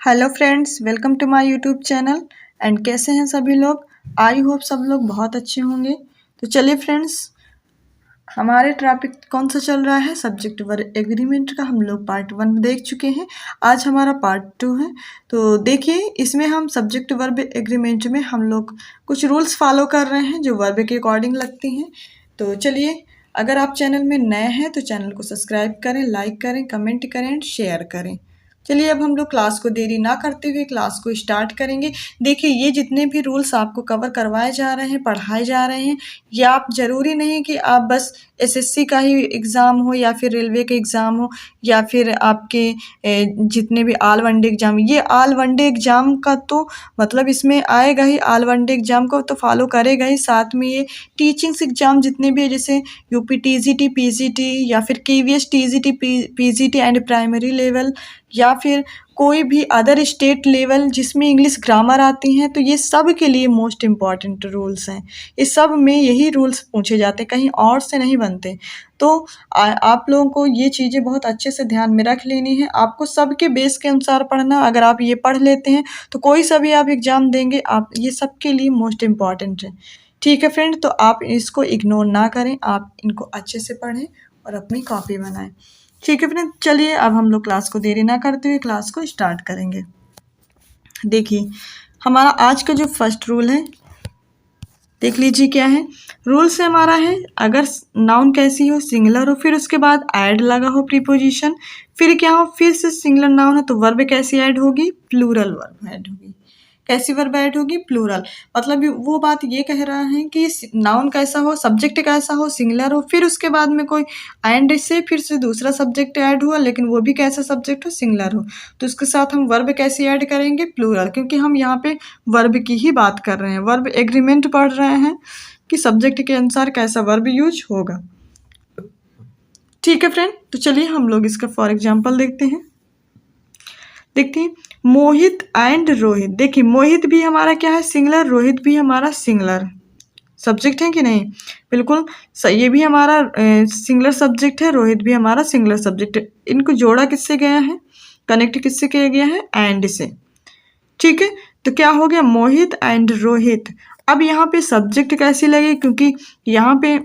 Hello friends, welcome to my YouTube channel. And कैसे हैं सभी लोग। आई होप सब लोग बहुत अच्छे होंगे। तो चलिए फ्रेंड्स, हमारे टॉपिक कौन सा चल रहा है, सब्जेक्ट वर्ब एग्रीमेंट का। हम लोग पार्ट 1 देख चुके हैं, आज हमारा पार्ट 2 है। तो देखिए, इसमें हम सब्जेक्ट वर्ब एग्रीमेंट में हम लोग कुछ रूल्स फॉलो कर रहे हैं जो वर्ब के अकॉर्डिंग लगती हैं। तो चलिए, अगर आप चैनल में नए हैं तो चैनल को सब्सक्राइब करें, लाइक करें, कमेंट करें एंड शेयर करें। चलिए, अब हम लोग क्लास को देरी ना करते हुए क्लास को स्टार्ट करेंगे। देखिए, ये जितने भी रूल्स आपको कवर करवाए जा रहे हैं, पढ़ाए जा रहे हैं, ये आप ज़रूरी नहीं कि आप बस एसएससी का ही एग्ज़ाम हो या फिर रेलवे के एग्ज़ाम हो या फिर आपके जितने भी ऑल वन डे एग्ज़ाम, ये ऑल वन डे एग्ज़ाम का तो मतलब इसमें आएगा ही, ऑल वन डे एग्ज़ाम को तो फॉलो करेगा ही। साथ में ये टीचिंग्स एग्ज़ाम जितने भी है, जैसे यूपी टीजीटी, पीजीटी या फिर KVS TGT, PGT and primary level या फिर कोई भी अदर स्टेट लेवल जिसमें इंग्लिश ग्रामर आती हैं, तो ये सब के लिए मोस्ट इम्पॉर्टेंट रूल्स हैं। इस सब में यही रूल्स पूछे जाते हैं, कहीं और से नहीं बनते। तो आप लोगों को ये चीज़ें बहुत अच्छे से ध्यान में रख लेनी है। आपको सबके बेस के अनुसार पढ़ना, अगर आप ये पढ़ लेते हैं तो कोई सा भी आप एग्ज़ाम देंगे, आप ये सबके लिए मोस्ट इम्पॉर्टेंट है। ठीक है फ्रेंड, तो आप इसको इग्नोर ना करें, आप इनको अच्छे से पढ़ें और अपनी कॉपी बनाएं। ठीक है फ्रेंड, चलिए अब हम लोग क्लास को देरी ना करते हुए क्लास को स्टार्ट करेंगे। देखिए, हमारा आज का जो फर्स्ट रूल है, देख लीजिए क्या है। रूल से हमारा है, अगर नाउन कैसी हो, सिंगुलर हो, फिर उसके बाद ऐड लगा हो प्रीपोजिशन, फिर क्या हो, फिर से सिंगुलर नाउन है तो वर्ब कैसी ऐड होगी, प्लूरल वर्ब ऐड होगी। कैसी वर्ब ऐड होगी, प्लूरल। मतलब वो बात ये कह रहा है कि नाउन कैसा हो, सब्जेक्ट कैसा हो, सिंगुलर हो, फिर उसके बाद में कोई एंड से फिर से दूसरा सब्जेक्ट ऐड हुआ, लेकिन वो भी कैसा सब्जेक्ट हो, सिंगुलर हो, तो उसके साथ हम वर्ब कैसे ऐड करेंगे, प्लूरल। क्योंकि हम यहाँ पे वर्ब की ही बात कर रहे हैं, वर्ब एग्रीमेंट पढ़ रहे हैं कि सब्जेक्ट के अनुसार कैसा वर्ब यूज होगा। ठीक है फ्रेंड, तो चलिए हम लोग इसका फॉर एग्जाम्पल देखते हैं। मोहित एंड रोहित। देखिए, मोहित भी हमारा क्या है, सिंगुलर, रोहित भी हमारा सिंगुलर सब्जेक्ट है कि नहीं, बिल्कुल सही। ये भी हमारा सिंगुलर सब्जेक्ट है, रोहित भी हमारा सिंगुलर सब्जेक्ट है। इनको जोड़ा किससे गया है, कनेक्ट किससे किया गया है, एंड से। ठीक है, तो क्या हो गया, मोहित एंड रोहित। अब यहाँ पे सब्जेक्ट कैसी लगे, क्योंकि यहाँ पे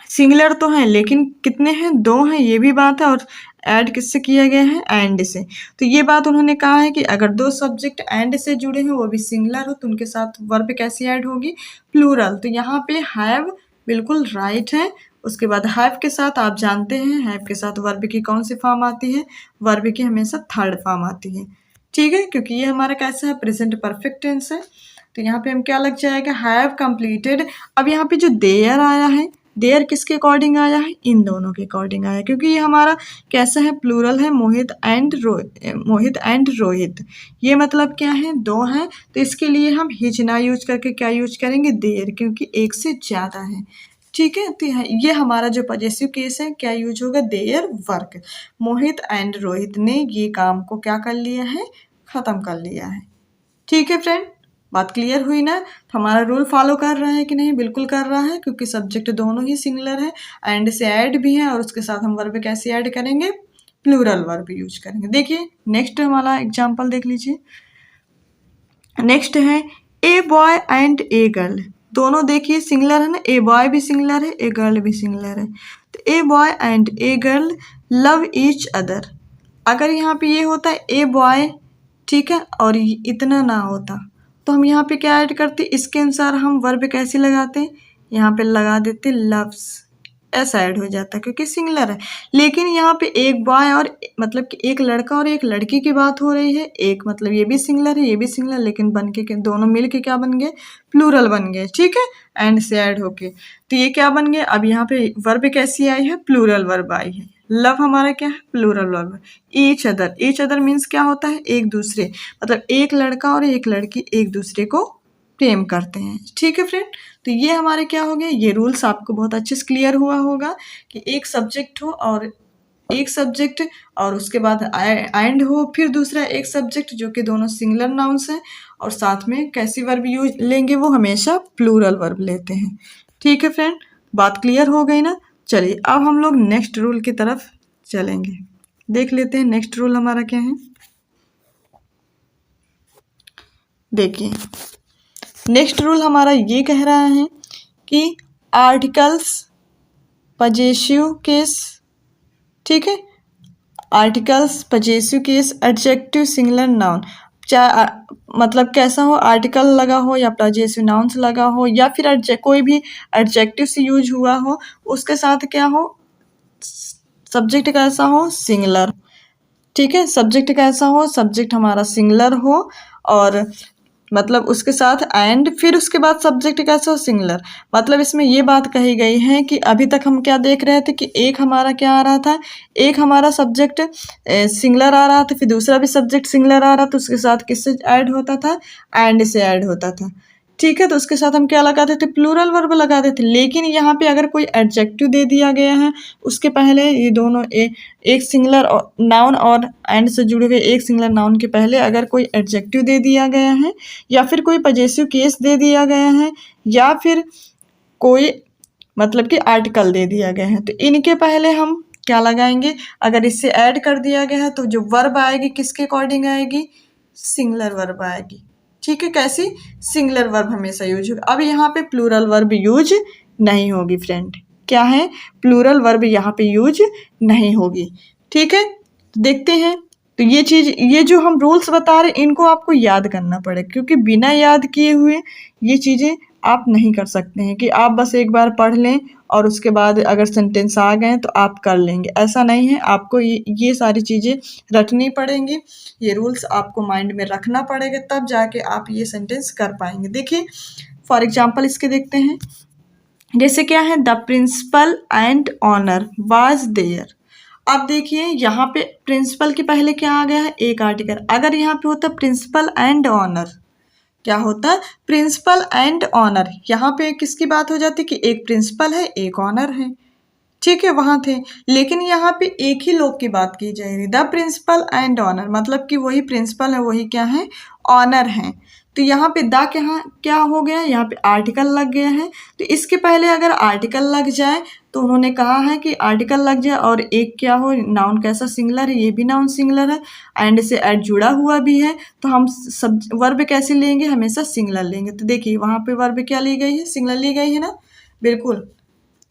सिंगुलर तो है लेकिन कितने हैं, 2 हैं, ये भी बात है। और ऐड किससे किया गया है, एंड से। तो ये बात उन्होंने कहा है कि अगर 2 सब्जेक्ट एंड से जुड़े हैं, वो भी सिंगुलर हो, तो उनके साथ वर्ब कैसी ऐड होगी, प्लूरल। तो यहाँ पे हैव बिल्कुल राइट है। उसके बाद हैव के साथ आप जानते हैं, हैव के साथ वर्ब की कौन सी फॉर्म आती है, वर्ब की हमेशा थर्ड फॉर्म आती है। ठीक है, क्योंकि ये हमारा कैसा है, प्रेजेंट परफेक्ट टेंस है। तो यहाँ पे हम क्या लग जाएगा, हैव कंप्लीटेड। अब यहाँ पे जो देयर आया है, देयर किसके अकॉर्डिंग आया है, इन दोनों के अकॉर्डिंग आया, क्योंकि ये हमारा कैसा है, प्लूरल है, मोहित एंड रोहित। ये मतलब क्या है, 2 हैं, तो इसके लिए हम हिज ना यूज करके क्या यूज करेंगे, देयर, क्योंकि एक से ज़्यादा है। ठीक है, तो ये हमारा जो पॉजेसिव केस है, क्या यूज होगा, their work. Mohit and Rohit ने ये काम को क्या कर लिया है, ख़त्म कर लिया है। ठीक है फ्रेंड, बात क्लियर हुई ना। तो हमारा रूल फॉलो कर रहा है कि नहीं, बिल्कुल कर रहा है, क्योंकि सब्जेक्ट दोनों ही सिंगुलर है, एंड से ऐड भी है, और उसके साथ हम वर्ब कैसे ऐड करेंगे, प्लूरल वर्ब यूज करेंगे। देखिए, नेक्स्ट हमारा एग्जांपल देख लीजिए। नेक्स्ट है a boy and a girl. दोनों देखिए सिंगुलर है ना, ए बॉय भी सिंगुलर है, ए गर्ल भी सिंगुलर है। तो a boy and a girl love each other. अगर यहाँ पे ये होता है ए बॉय, ठीक है, और इतना ना होता, तो हम यहाँ पे क्या ऐड करते, इसके अनुसार हम वर्ब कैसे लगाते, यहाँ पे लगा देते लव्स, ऐसा ऐड हो जाता है क्योंकि सिंगुलर है। लेकिन यहाँ पे एक बॉय और मतलब कि एक लड़का और एक लड़की की बात हो रही है, एक मतलब ये भी सिंगुलर है, ये भी सिंगुलर, लेकिन बन के दोनों मिल के क्या बन गए, प्लूरल बन गए। ठीक है, एंड से ऐड होके, तो ये क्या बन गया, अब यहाँ पे वर्ब कैसी आई है, प्लूरल वर्ब आई है। लव हमारा क्या है, plural verb. Each other means क्या होता है, एक दूसरे, मतलब एक लड़का और एक लड़की एक दूसरे को प्रेम करते हैं। ठीक है फ्रेंड, तो ये हमारे क्या हो गए, ये रूल्स आपको बहुत अच्छे से क्लियर हुआ होगा कि एक सब्जेक्ट हो और एक सब्जेक्ट और उसके बाद एंड हो, फिर दूसरा एक सब्जेक्ट जो कि दोनों सिंगुलर नाउन्स हैं, और साथ में कैसी वर्ब यूज लेंगे, वो हमेशा प्लूरल वर्ब लेते हैं। ठीक है फ्रेंड, बात क्लियर हो गई ना। चलिए अब हम लोग नेक्स्ट रूल की तरफ चलेंगे, देख लेते हैं नेक्स्ट रूल हमारा क्या है। देखिए नेक्स्ट रूल हमारा ये कह रहा है कि आर्टिकल्स पजेसिव केस, ठीक है, articles possessive case adjective singular noun, चाहे मतलब कैसा हो, आर्टिकल लगा हो या पजेसिव नाउन्स लगा हो या फिर कोई भी एडजेक्टिव से यूज हुआ हो, उसके साथ क्या हो, सब्जेक्ट कैसा हो, सिंगुलर, ठीक है, सब्जेक्ट कैसा हो, सब्जेक्ट हमारा सिंगुलर हो, और मतलब उसके साथ एंड फिर उसके बाद सब्जेक्ट कैसा हो, सिंगुलर। मतलब इसमें ये बात कही गई है कि अभी तक हम क्या देख रहे थे कि एक हमारा क्या आ रहा था, एक हमारा सब्जेक्ट सिंगुलर आ रहा था, फिर दूसरा भी सब्जेक्ट सिंगुलर आ रहा था, उसके साथ किससे ऐड होता था, एंड से ऐड होता था, ठीक है। तो उसके साथ हम क्या लगाते थे, प्लूरल वर्ब लगाते थे। लेकिन यहाँ पे अगर कोई एडजेक्टिव दे दिया गया है, उसके पहले ये दोनों एक सिंगुलर नाउन और एंड से जुड़े हुए एक सिंगुलर नाउन के पहले अगर कोई एडजेक्टिव दे दिया गया है, या फिर कोई पजेसिव केस दे दिया गया है, या फिर कोई मतलब कि आर्टिकल दे दिया गया है, तो इनके पहले हम क्या लगाएंगे, अगर इससे ऐड कर दिया गया है तो जो वर्ब आएगी किसके अकॉर्डिंग आएगी, सिंगुलर वर्ब आएगी, ठीक है। कैसी, सिंगुलर वर्ब हमेशा यूज होगा। अब यहाँ पे प्लूरल वर्ब यूज नहीं होगी फ्रेंड, क्या है, प्लूरल वर्ब यहाँ पे यूज नहीं होगी, ठीक है। देखते हैं, तो ये चीज, ये जो हम रूल्स बता रहे हैं इनको आपको याद करना पड़ेगा, क्योंकि बिना याद किए हुए ये चीजें आप नहीं कर सकते हैं कि आप बस एक बार पढ़ लें और उसके बाद अगर सेंटेंस आ गए तो आप कर लेंगे, ऐसा नहीं है। आपको ये सारी चीज़ें रटनी पड़ेंगी, ये रूल्स आपको माइंड में रखना पड़ेगा, तब जाके आप ये सेंटेंस कर पाएंगे। देखिए फॉर एग्जाम्पल इसके देखते हैं, जैसे क्या है, the principal and honour was there. अब देखिए यहाँ पे प्रिंसिपल के पहले क्या आ गया है, एक आर्टिकल। अगर यहाँ पे होता प्रिंसिपल एंड ऑनर, क्या होता है, प्रिंसिपल एंड ऑनर, यहाँ पे किसकी बात हो जाती कि एक प्रिंसिपल है एक ऑनर है, ठीक है, वहाँ थे। लेकिन यहाँ पे एक ही लोग की बात की जा रही, द प्रिंसिपल एंड ऑनर, मतलब कि वही प्रिंसिपल है, वही क्या है, ऑनर है। तो यहाँ पे द क्या हो गया, यहाँ पे आर्टिकल लग गया है। तो इसके पहले अगर आर्टिकल लग जाए तो उन्होंने कहा है कि आर्टिकल लग जाए और एक क्या हो, नाउन कैसा, सिंगुलर है, ये भी नाउन सिंगुलर है, एंड से एड जुड़ा हुआ भी है, तो हम सब वर्ब कैसे लेंगे, हमेशा सिंगुलर लेंगे। तो देखिए वहाँ पे वर्ब क्या ली गई है, सिंगुलर ली गई है ना, बिल्कुल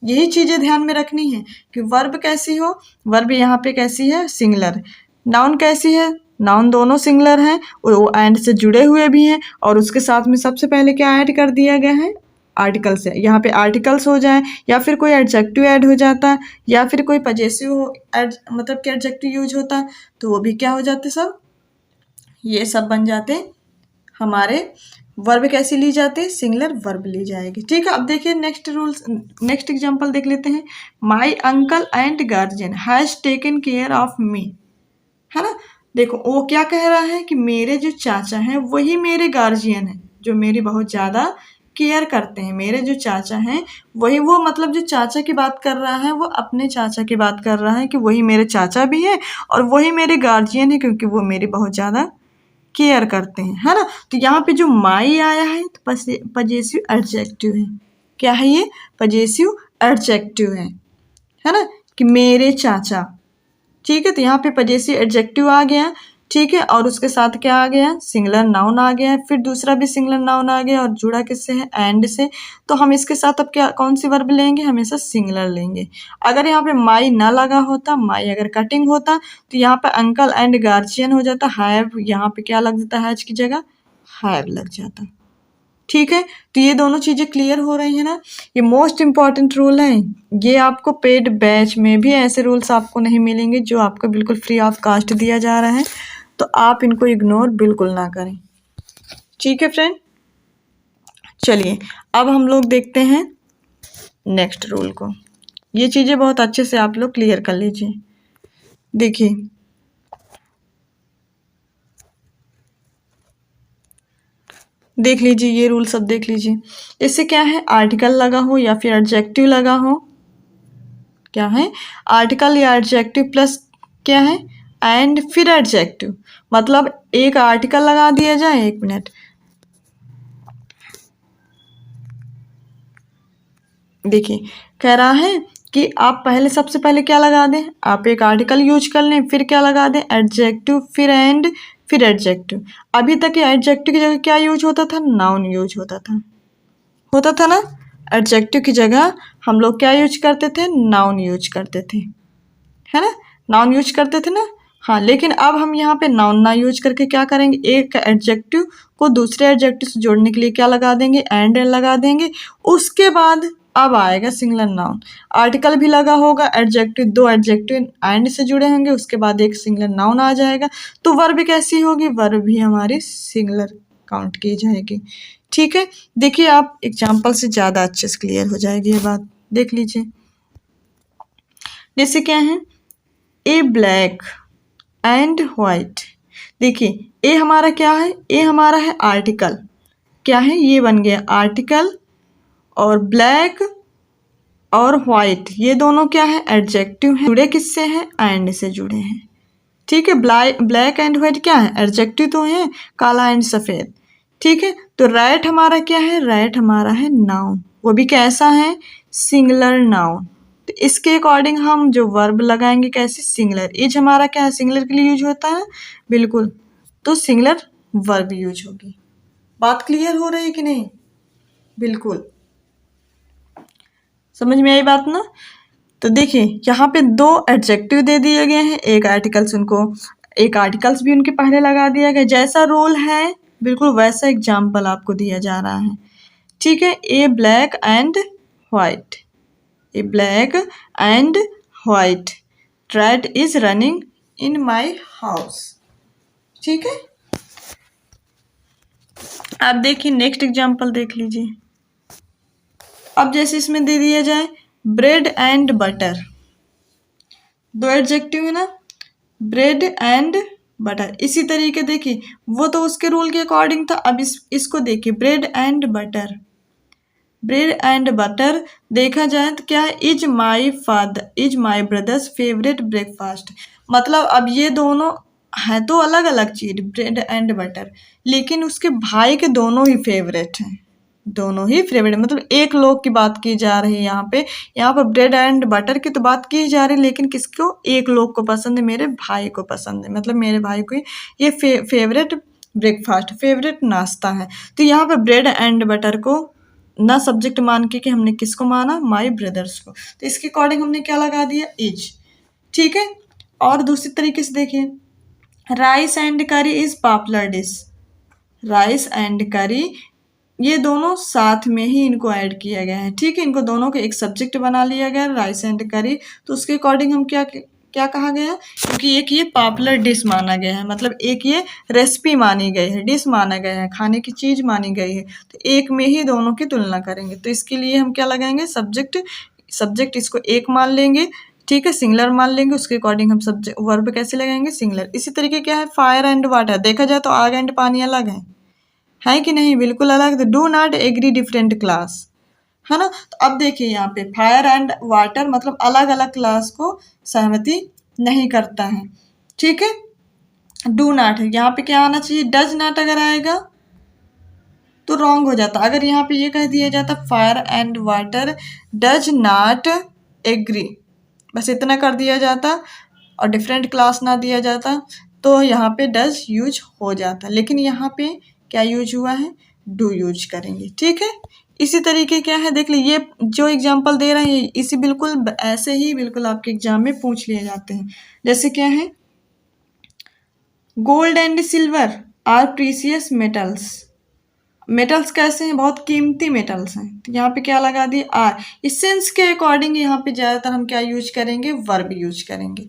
यही चीज़ें ध्यान में रखनी है कि वर्ब कैसी हो, वर्ब यहाँ पे कैसी है, सिंगुलर। नाउन कैसी है, नाउन दोनों सिंगुलर हैं, वो एंड से जुड़े हुए भी हैं, और उसके साथ में सबसे पहले क्या ऐड कर दिया गया है, आर्टिकल से। यहाँ पे आर्टिकल्स हो जाए, या फिर कोई एडजेक्टिव ऐड हो जाता, या फिर कोई पजेसिव मतलब कि एडजेक्टिव यूज होता, तो वो भी क्या हो जाते, सब ये सब बन जाते हमारे वर्ब कैसी ली जाती है, सिंगुलर वर्ब ली जाएगी, ठीक है। अब देखिए नेक्स्ट रूल्स, नेक्स्ट एग्जांपल देख लेते हैं, my uncle and guardian has taken care of me, है ना। देखो वो क्या कह रहा है कि मेरे जो चाचा हैं वही मेरे गार्जियन हैं, जो मेरी बहुत ज़्यादा केयर करते हैं। मेरे जो चाचा हैं वही, वो मतलब जो चाचा की बात कर रहा है वो अपने चाचा की बात कर रहा है कि वही मेरे चाचा भी हैं और वही मेरे गार्जियन है, क्योंकि वो मेरी बहुत ज़्यादा केयर करते हैं, है ना। तो यहाँ पे जो माई आया है तो पजेसिव एडजेक्टिव है, क्या है ये, पजेसिव एडजेक्टिव है ना, कि मेरे चाचा, ठीक है। तो यहाँ पे पजेसिव एडजेक्टिव आ गया, ठीक है, और उसके साथ क्या आ गया, सिंगुलर नाउन आ गया, फिर दूसरा भी सिंगुलर नाउन आ गया और जुड़ा किससे है, एंड से। तो हम इसके साथ अब क्या, कौन सी वर्ब लेंगे, हमेशा सिंगुलर लेंगे। अगर यहाँ पे माई ना लगा होता, माई अगर कटिंग होता, तो यहाँ पे अंकल एंड गार्जियन हो जाता, हैव यहाँ पे क्या लग जाता, हैज की जगह हैव लग जाता, ठीक है। तो ये दोनों चीज़ें क्लियर हो रही है ना। ये मोस्ट इम्पॉर्टेंट रूल है, ये आपको पेड बैच में भी ऐसे रूल्स आपको नहीं मिलेंगे जो आपको बिल्कुल फ्री ऑफ कास्ट दिया जा रहा है, तो आप इनको इग्नोर बिल्कुल ना करें, ठीक है फ्रेंड। चलिए अब हम लोग देखते हैं नेक्स्ट रूल को, ये चीज़ें बहुत अच्छे से आप लोग क्लियर कर लीजिए। देखिए देख लीजिए, ये रूल सब देख लीजिए, इससे क्या है, आर्टिकल लगा हो या फिर एडजेक्टिव लगा हो, क्या है, आर्टिकल या एडजेक्टिव प्लस क्या है, एंड फिर एडजेक्टिव, मतलब एक आर्टिकल लगा दिया जाए, एक मिनट, देखिए कह रहा है कि आप पहले सबसे पहले क्या लगा दें, आप एक आर्टिकल यूज कर लें, फिर क्या लगा दें, एडजेक्टिव, फिर एंड, फिर एडजेक्टिव। अभी तक एडजेक्टिव की जगह क्या यूज होता था? नाउन यूज होता था ना। एडजेक्टिव की जगह हम लोग क्या यूज करते थे? नाउन यूज करते थे, है ना, नाउन यूज करते थे ना। हाँ, लेकिन अब हम यहाँ पे नाउन ना यूज करके क्या करेंगे? एक एडजेक्टिव को दूसरे एडजेक्टिव से जोड़ने के लिए क्या लगा देंगे? एंड लगा देंगे। उसके बाद अब आएगा सिंगुलर नाउन, आर्टिकल भी लगा होगा, एडजेक्टिव, दो एडजेक्टिव एंड से जुड़े होंगे, उसके बाद एक सिंगुलर नाउन आ जाएगा। तो वर्ब कैसी होगी? वर्ब भी हमारी सिंगुलर काउंट की जाएगी। ठीक है, देखिए आप एग्जाम्पल से ज़्यादा अच्छे से क्लियर हो जाएगी ये बात, देख लीजिए। जैसे क्या है? A black and white. देखिए ए हमारा क्या है? ए हमारा है आर्टिकल, क्या है? ये बन गया आर्टिकल। और ब्लैक और वाइट ये दोनों क्या है? एडजेक्टिव हैं। जुड़े किससे हैं? एंड से जुड़े हैं। ठीक है, ब्लैक एंड वाइट क्या है? एडजेक्टिव तो है, काला एंड सफ़ेद। ठीक है, तो रेड हमारा क्या है? रेड हमारा है नाउन, वो भी कैसा है? Singular noun. तो इसके अकॉर्डिंग हम जो वर्ब लगाएंगे कैसे? सिंगुलर। इज हमारा क्या है? सिंगुलर के लिए यूज होता है, बिल्कुल, तो सिंगुलर वर्ब यूज होगी। बात क्लियर हो रही है कि नहीं? बिल्कुल, समझ में आई बात ना। तो देखिए यहाँ पे दो एडजेक्टिव दे दिए गए हैं, एक आर्टिकल्स भी उनके पहले लगा दिया गया। जैसा रोल है बिल्कुल वैसा एग्जाम्पल आपको दिया जा रहा है। ठीक है, a black and white, a black and white, red is running in my house. ठीक है, आप देखिए नेक्स्ट एग्जाम्पल देख लीजिए। अब जैसे इसमें दे दिया जाए ब्रेड एंड बटर, दो एडजेक्टिव है ना, ब्रेड एंड बटर। इसी तरीके देखिए वो तो उसके रूल के अकॉर्डिंग था, अब इसको देखिए bread and butter. Bread and butter देखा जाए तो क्या है? Is my brothers favourite breakfast. मतलब अब ये दोनों है तो अलग अलग चीज, ब्रेड एंड बटर, लेकिन उसके भाई के दोनों ही फेवरेट हैं, दोनों ही फेवरेट। मतलब एक लोग की बात की जा रही है यहाँ पर ब्रेड एंड बटर की तो बात की जा रही है, लेकिन किसको? एक लोग को पसंद है, मेरे भाई को पसंद है, मतलब मेरे भाई को ये फेवरेट ब्रेकफास्ट, फेवरेट नाश्ता है। तो यहाँ पर ब्रेड एंड बटर को ना सब्जेक्ट मान के कि हमने किसको माना? माई ब्रदर्स को। तो इसके अकॉर्डिंग हमने क्या लगा दिया? इज। ठीक है, और दूसरी तरीके से देखिए राइस एंड करी is popular dish. Rice and करी ये दोनों साथ में ही इनको ऐड किया गया है। ठीक है, इनको दोनों को एक सब्जेक्ट बना लिया गया राइस एंड करी। तो उसके अकॉर्डिंग हम क्या कहा गया? क्योंकि एक ये पॉपुलर डिश माना गया है, मतलब एक ये रेसिपी मानी गई है, डिश माना गया है, खाने की चीज मानी गई है, तो एक में ही दोनों की तुलना करेंगे। तो इसके लिए हम क्या लगाएंगे? सब्जेक्ट इसको एक मान लेंगे। ठीक है, सिंगुलर मान लेंगे, उसके अकॉर्डिंग हम सब्जेक्ट वर्ब कैसे लगाएंगे? सिंगुलर। इसी तरीके क्या है? फायर एंड वाटर, देखा जाए तो आग एंड पानी अलग है कि नहीं? बिल्कुल अलग। तो do not agree different class, है ना। तो अब देखिए यहाँ पे फायर एंड वाटर मतलब अलग अलग क्लास को सहमति नहीं करता है। ठीक है, डू नॉट है, यहाँ पे क्या आना चाहिए? डज नॉट अगर आएगा तो रॉन्ग हो जाता। अगर यहाँ पे ये कह दिया जाता fire and water does not agree, बस इतना कर दिया जाता और डिफरेंट क्लास ना दिया जाता, तो यहाँ पे डज यूज हो जाता। लेकिन यहाँ पे क्या यूज हुआ है? डू यूज करेंगे। ठीक है, इसी तरीके क्या है देख लीजिए, ये जो एग्जाम्पल दे रहे हैं इसी बिल्कुल ऐसे ही बिल्कुल आपके एग्जाम में पूछ लिए जाते हैं। जैसे क्या है? Gold and silver are precious metals. Metals कैसे हैं? बहुत कीमती मेटल्स हैं। तो यहाँ पे क्या लगा दिए? आर। इस सेंस के अकॉर्डिंग यहाँ पे ज़्यादातर हम क्या यूज करेंगे? वर्ब यूज करेंगे।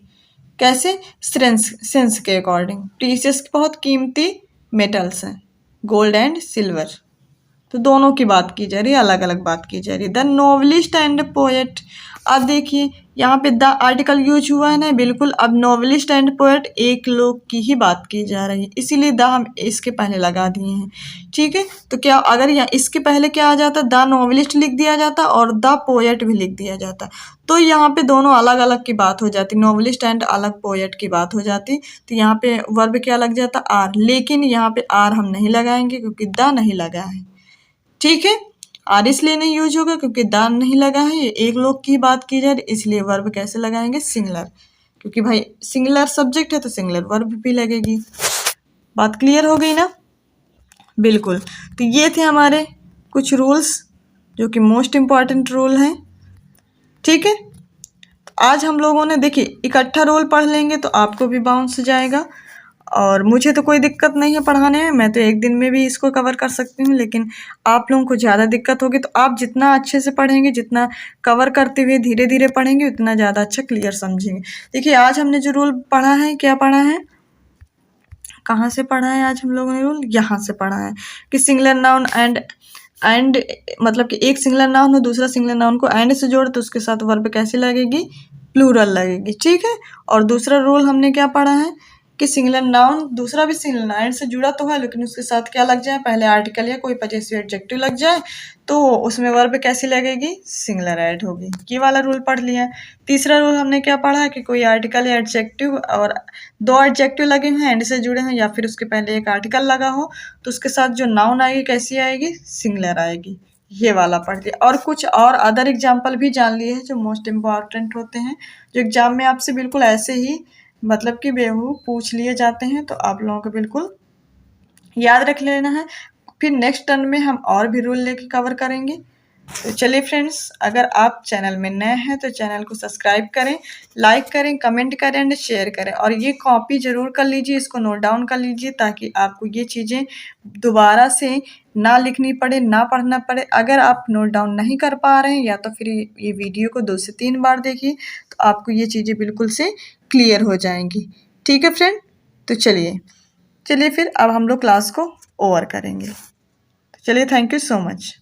कैसे? सेंस के अकॉर्डिंग। प्रीसियस बहुत कीमती मेटल्स हैं, गोल्ड एंड सिल्वर, तो दोनों की बात की जा रही है, अलग अलग बात की जा रही है। The novelist and poet. अब देखिए यहाँ पे द आर्टिकल यूज हुआ है ना, बिल्कुल। अब नोवेलिस्ट एंड पोएट एक लोग की ही बात की जा रही है, इसीलिए द हम इसके पहले लगा दिए हैं। ठीक है, तो क्या अगर यहाँ इसके पहले क्या आ जाता? द नोवेलिस्ट लिख दिया जाता और द पोएट भी लिख दिया जाता, तो यहाँ पे दोनों अलग अलग की बात हो जाती, नोवेलिस्ट एंड अलग पोएट की बात हो जाती। तो यहाँ पे वर्ब क्या लग जाता? आर। लेकिन यहाँ पे आर हम नहीं लगाएंगे क्योंकि द नहीं लगा है। ठीक है, आर इसलिए नहीं यूज होगा क्योंकि दान नहीं लगा है, ये एक लोग की बात की जाए, इसलिए वर्ब कैसे लगाएंगे? सिंगुलर, क्योंकि भाई सिंगुलर सब्जेक्ट है तो सिंगुलर वर्ब भी लगेगी। बात क्लियर हो गई ना? बिल्कुल। तो ये थे हमारे कुछ रूल्स जो कि मोस्ट इम्पॉर्टेंट रूल हैं। ठीक है, आज हम लोगों ने देखिए इकट्ठा रोल पढ़ लेंगे तो आपको भी बाउंस जाएगा और मुझे तो कोई दिक्कत नहीं है पढ़ाने में, मैं तो एक दिन में भी इसको कवर कर सकती हूँ। लेकिन आप लोगों को ज़्यादा दिक्कत होगी तो आप जितना अच्छे से पढ़ेंगे, जितना कवर करते हुए धीरे धीरे पढ़ेंगे, उतना ज़्यादा अच्छा क्लियर समझेंगे। देखिए आज हमने जो रूल पढ़ा है, क्या पढ़ा है, कहाँ से पढ़ा है आज हम लोगों ने रूल, यहाँ से पढ़ा है कि सिंगुलर नाउन एंड मतलब कि एक सिंगुलर नाउन हो, दूसरा सिंगुलर नाउन को एंड से जोड़ तो उसके साथ वर्ब कैसी लगेगी, प्लूरल लगेगी। ठीक है, और दूसरा रूल हमने क्या पढ़ा है कि सिंगुलर नाउन, दूसरा भी सिंगुलर नाउन से जुड़ा तो है लेकिन उसके साथ क्या लग जाए, पहले आर्टिकल या कोई पजेसिव एडजेक्टिव लग जाए तो उसमें वर्ब कैसी लगेगी, सिंगुलर ऐड होगी। ये वाला रूल पढ़ लिया। तीसरा रूल हमने क्या पढ़ा है कि कोई आर्टिकल या एडजेक्टिव और दो एडजेक्टिव लगे हैं एंड से जुड़े हैं या फिर उसके पहले एक आर्टिकल लगा हो तो उसके साथ जो नाउन आएगी कैसी आएगी, सिंगुलर आएगी। ये वाला पढ़ लिया और कुछ और अदर एग्जाम्पल भी जान लिए हैं जो मोस्ट इम्पॉर्टेंट होते हैं, जो एग्जाम में आपसे बिल्कुल ऐसे ही मतलब कि बेवकूफ़ पूछ लिए जाते हैं, तो आप लोगों को बिल्कुल याद रख लेना है। फिर नेक्स्ट टर्न में हम और भी रूल लेके कवर करेंगे। तो चलिए फ्रेंड्स, अगर आप चैनल में नए हैं तो चैनल को सब्सक्राइब करें, लाइक करें, कमेंट करें एंड शेयर करें और ये कॉपी ज़रूर कर लीजिए, इसको नोट डाउन कर लीजिए ताकि आपको ये चीज़ें दोबारा से ना लिखनी पड़े, ना पढ़ना पड़े। अगर आप नोट डाउन नहीं कर पा रहे हैं या तो फिर ये वीडियो को 2 से 3 बार देखिए तो आपको ये चीज़ें बिल्कुल से क्लियर हो जाएंगी। ठीक है फ्रेंड, तो चलिए फिर अब हम लोग क्लास को ओवर करेंगे। तो चलिए, थैंक यू सो मच।